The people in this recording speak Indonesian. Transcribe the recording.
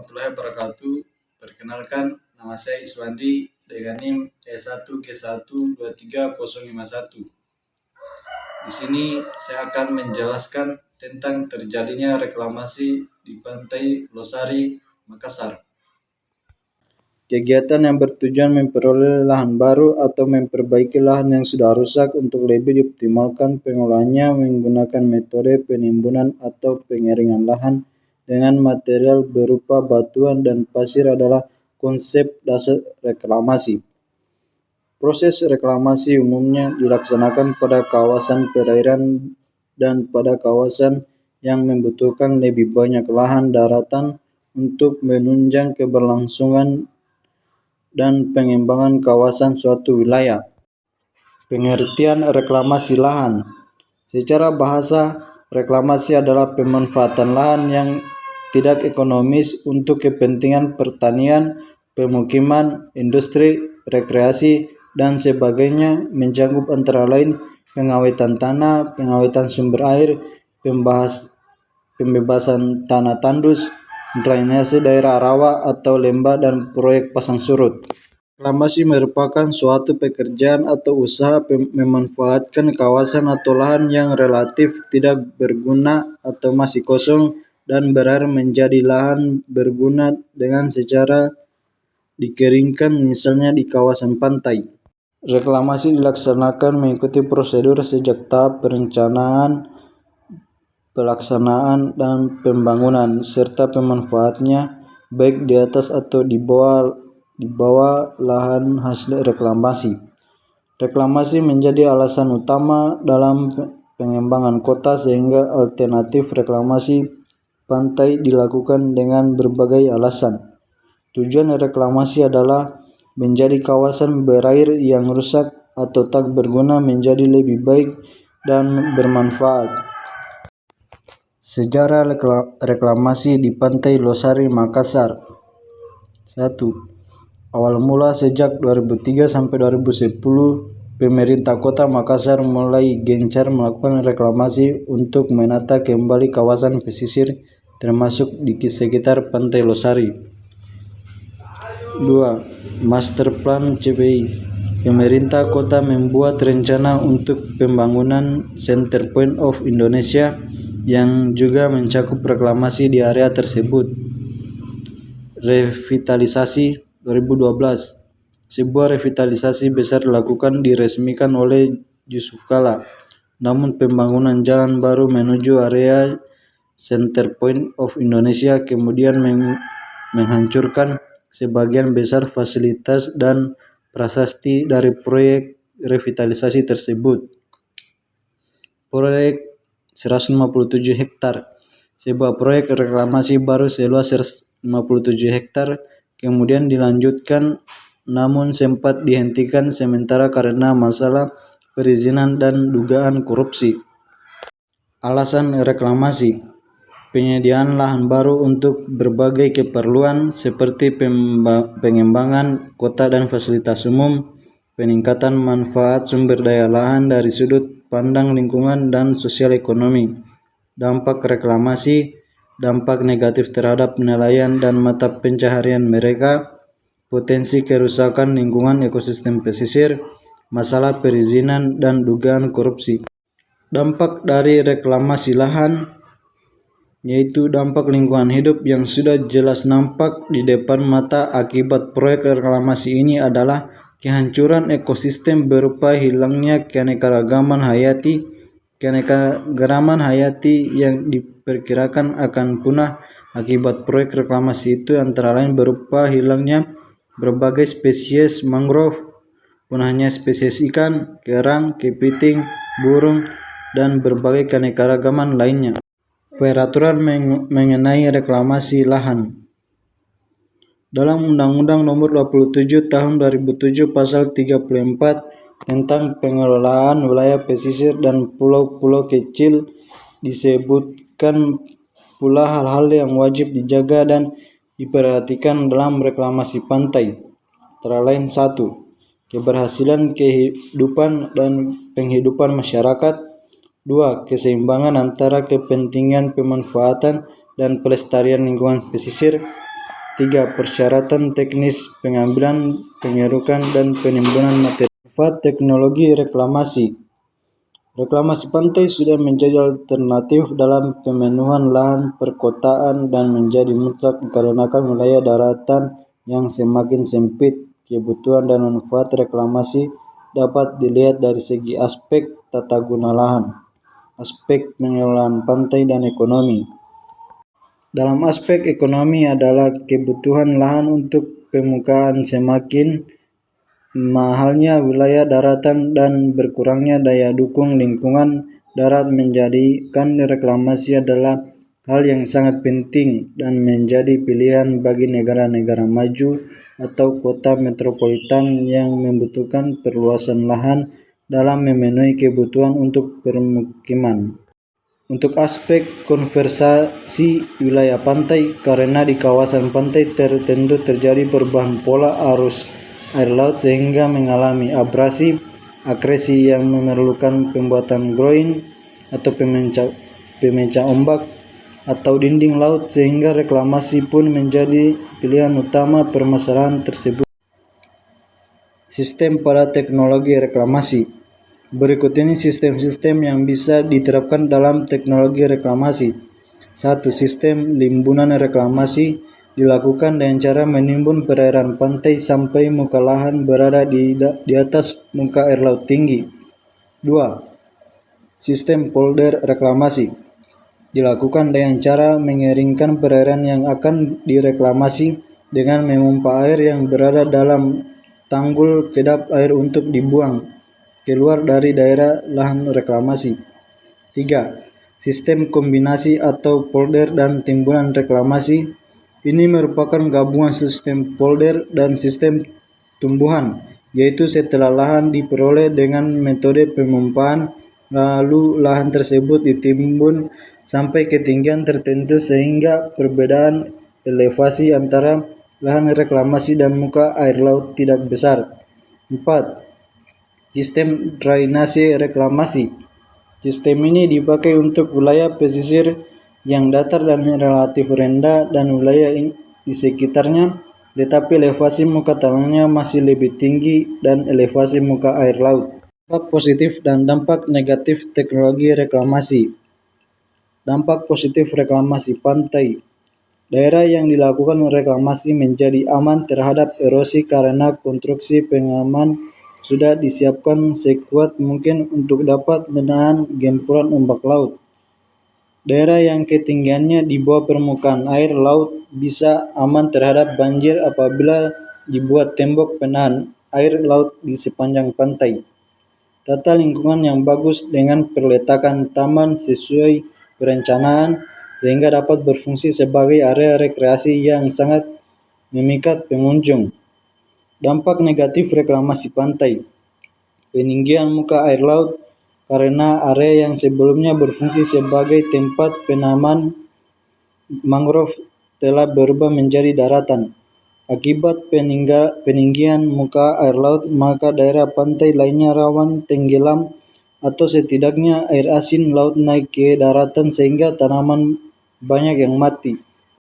warahmatullahi wabarakatuh. Perkenalkan, nama saya Iswandi dengan NIM E1G1230051. Di sini saya akan menjelaskan tentang terjadinya reklamasi di Pantai Losari, Makassar. Kegiatan yang bertujuan memperoleh lahan baru atau memperbaiki lahan yang sudah rusak untuk lebih dioptimalkan pengolahannya menggunakan metode penimbunan atau pengeringan lahan dengan material berupa batuan dan pasir adalah konsep dasar reklamasi. Proses reklamasi umumnya dilaksanakan pada kawasan perairan dan pada kawasan yang membutuhkan lebih banyak lahan daratan untuk menunjang keberlangsungan dan pengembangan kawasan suatu wilayah. Pengertian reklamasi lahan. Secara bahasa, reklamasi adalah pemanfaatan lahan yang tidak ekonomis untuk kepentingan pertanian, pemukiman, industri, rekreasi, dan sebagainya, mencakup antara lain pengawetan tanah, pengawetan sumber air, pembebasan tanah tandus, drainase daerah rawa atau lembah, dan proyek pasang surut. Reklamasi merupakan suatu pekerjaan atau usaha memanfaatkan kawasan atau lahan yang relatif tidak berguna atau masih kosong dan berakhir menjadi lahan berguna dengan secara dikeringkan, misalnya di kawasan pantai. Reklamasi dilaksanakan mengikuti prosedur sejak tahap perencanaan, pelaksanaan, dan pembangunan, serta pemanfaatannya baik di atas atau di bawah lahan hasil reklamasi. Reklamasi menjadi alasan utama dalam pengembangan kota sehingga alternatif reklamasi pantai dilakukan dengan berbagai alasan. Tujuan reklamasi adalah menjadi kawasan berair yang rusak atau tak berguna menjadi lebih baik dan bermanfaat. Sejarah reklamasi di Pantai Losari, Makassar. 1. Awal mula sejak 2003 sampai 2010, pemerintah Kota Makassar mulai gencar melakukan reklamasi untuk menata kembali kawasan pesisir termasuk di sekitar Pantai Losari. 2. Master Plan CPI. Pemerintah kota membuat rencana untuk pembangunan Center Point of Indonesia yang juga mencakup reklamasi di area tersebut. Revitalisasi 2012. Sebuah revitalisasi besar dilakukan diresmikan oleh Yusuf Kala. Namun pembangunan jalan baru menuju area Center Point of Indonesia kemudian menghancurkan sebagian besar fasilitas dan prasasti dari proyek revitalisasi tersebut. Proyek 157 hektar. Sebuah proyek reklamasi baru seluas 157 hektar kemudian dilanjutkan namun sempat dihentikan sementara karena masalah perizinan dan dugaan korupsi. Alasan reklamasi: penyediaan lahan baru untuk berbagai keperluan seperti pengembangan kota dan fasilitas umum, peningkatan manfaat sumber daya lahan dari sudut pandang lingkungan dan sosial ekonomi. Dampak reklamasi: dampak negatif terhadap nelayan dan mata pencaharian mereka, potensi kerusakan lingkungan ekosistem pesisir, masalah perizinan, dan dugaan korupsi. Dampak dari reklamasi lahan yaitu dampak lingkungan hidup yang sudah jelas nampak di depan mata akibat proyek reklamasi ini adalah kehancuran ekosistem berupa hilangnya keanekaragaman hayati yang diperkirakan akan punah akibat proyek reklamasi itu antara lain berupa hilangnya berbagai spesies mangrove, punahnya spesies ikan, kerang, kepiting, burung, dan berbagai keanekaragaman lainnya. Peraturan mengenai reklamasi lahan. Dalam Undang-Undang Nomor 27 Tahun 2007 Pasal 34 tentang pengelolaan wilayah pesisir dan pulau-pulau kecil disebutkan pula hal-hal yang wajib dijaga dan diperhatikan dalam reklamasi pantai. Antara lain: 1. Keberhasilan kehidupan dan penghidupan masyarakat. 2. Keseimbangan antara kepentingan pemanfaatan dan pelestarian lingkungan pesisir. 3. Persyaratan teknis pengambilan, pengerukan, dan penimbunan materi. 4. Teknologi reklamasi. Reklamasi pantai sudah menjadi alternatif dalam pemenuhan lahan perkotaan dan menjadi mutlak dikarenakan wilayah daratan yang semakin sempit. Kebutuhan dan manfaat reklamasi dapat dilihat dari segi aspek tata guna lahan, aspek pengelolaan pantai, dan ekonomi. Dalam aspek ekonomi adalah kebutuhan lahan untuk permukaan semakin mahalnya wilayah daratan dan berkurangnya daya dukung lingkungan darat menjadikan reklamasi adalah hal yang sangat penting dan menjadi pilihan bagi negara-negara maju atau kota metropolitan yang membutuhkan perluasan lahan dalam memenuhi kebutuhan untuk permukiman. Untuk aspek konservasi wilayah pantai, karena di kawasan pantai tertentu terjadi perubahan pola arus air laut sehingga mengalami abrasi, akresi yang memerlukan pembuatan groin atau pemecah ombak atau dinding laut, sehingga reklamasi pun menjadi pilihan utama permasalahan tersebut. Sistem pada teknologi reklamasi. Berikut ini sistem-sistem yang bisa diterapkan dalam teknologi reklamasi. 1. Sistem limbunan reklamasi dilakukan dengan cara menimbun perairan pantai sampai muka lahan berada di atas muka air laut tinggi. 2. Sistem polder reklamasi dilakukan dengan cara mengeringkan perairan yang akan direklamasi dengan memompa air yang berada dalam tanggul kedap air untuk dibuang keluar dari daerah lahan reklamasi. 3. Sistem kombinasi atau polder dan timbunan reklamasi. Ini merupakan gabungan sistem polder dan sistem tumbuhan, yaitu setelah lahan diperoleh dengan metode pemompaan, lalu lahan tersebut ditimbun sampai ketinggian tertentu sehingga perbedaan elevasi antara lahan reklamasi dan muka air laut tidak besar. 4. Sistem drainase reklamasi. Sistem ini dipakai untuk wilayah pesisir yang datar dan relatif rendah dan wilayah di sekitarnya, tetapi elevasi muka tanahnya masih lebih tinggi dan elevasi muka air laut. Dampak positif dan dampak negatif teknologi reklamasi. Dampak positif reklamasi pantai. Daerah yang dilakukan reklamasi menjadi aman terhadap erosi karena konstruksi pengaman sudah disiapkan sekuat mungkin untuk dapat menahan gempuran ombak laut. Daerah yang ketinggiannya di bawah permukaan air laut bisa aman terhadap banjir apabila dibuat tembok penahan air laut di sepanjang pantai. Tata lingkungan yang bagus dengan perletakan taman sesuai perencanaan sehingga dapat berfungsi sebagai area rekreasi yang sangat memikat pengunjung. Dampak negatif reklamasi pantai. Peninggian muka air laut karena area yang sebelumnya berfungsi sebagai tempat penanaman mangrove telah berubah menjadi daratan. Akibat peninggian muka air laut, maka daerah pantai lainnya rawan tenggelam atau setidaknya air asin laut naik ke daratan sehingga tanaman banyak yang mati.